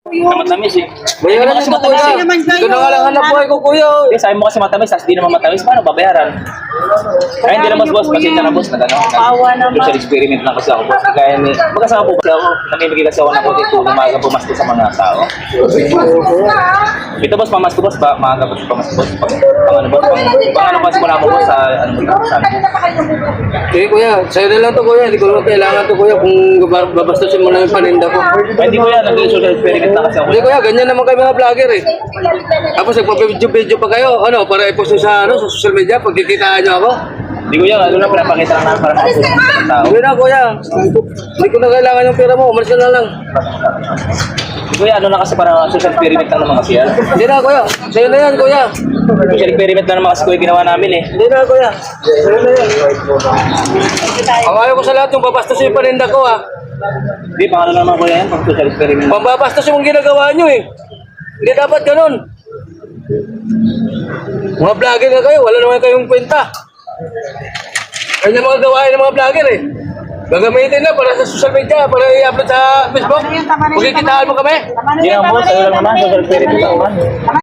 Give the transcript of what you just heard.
Matamis eh. Bayaran Hindi mo mo kasi kuya. matamis Ito na nga lang hanap buhay ko kuya. eh. Sabi mo kasi matamis, tapos di naman matamis, paano babayaran? Ay, hindi naman boss, pasensya na boss, social experiment na kasi ako boss. Kaya ni, magkasama po kasi ako, namimigay kasi ako ng konti tulong maaga pumasko sa mga tao. Ito boss, pamasko boss, maaga boss, pamasko boss. Pang ano boss, pang ano kasi muna mo boss, sa ano mo lang, sa ano. Eh kuya, sa'yo na lang to kuya. Hindi ko naman kailangan to kuya kung babastusin mo lang yung paninda ko. Ay, hindi ko yan, nag-social experiment na kasi ako. Hindi kuya, ganyan naman kayo mga vlogger eh. Tapos nagpa-video pa kayo, ano, para i-post nyo sa, ano, sa social media, pagkikitaan nyo ako. Hindi ko yan, ano na pinapakita lang namin para makapulong sa tao. Hindi na kuya, hindi ko na kailangan yung pera mo, umalis ka na lang. Kuya, ano na kasi para social experiment lang naman kasi yan. Hindi na kuya, sa'yo na yan kuya. Social experiment lang naman kasi kuya ginawa namin eh. Hindi na kuya, sa'yo na yan. Ang ayaw ko sa lahat yung babastusin yung paninda ko ha. Hindi, pangalan naman kuya yan, pang social experiment. Pambabastos yung ginagawa nyo eh. Hindi dapat ganun. Mga vlogger na kayo, wala naman kayong kwenta. Kanya mga gawain ng mga vlogger eh. Gagamitin na para sa social media, para i-upload sa Facebook. Magkikitaan mo kami. Hindi na mo, sa'yo lang naman, social experiment lang naman.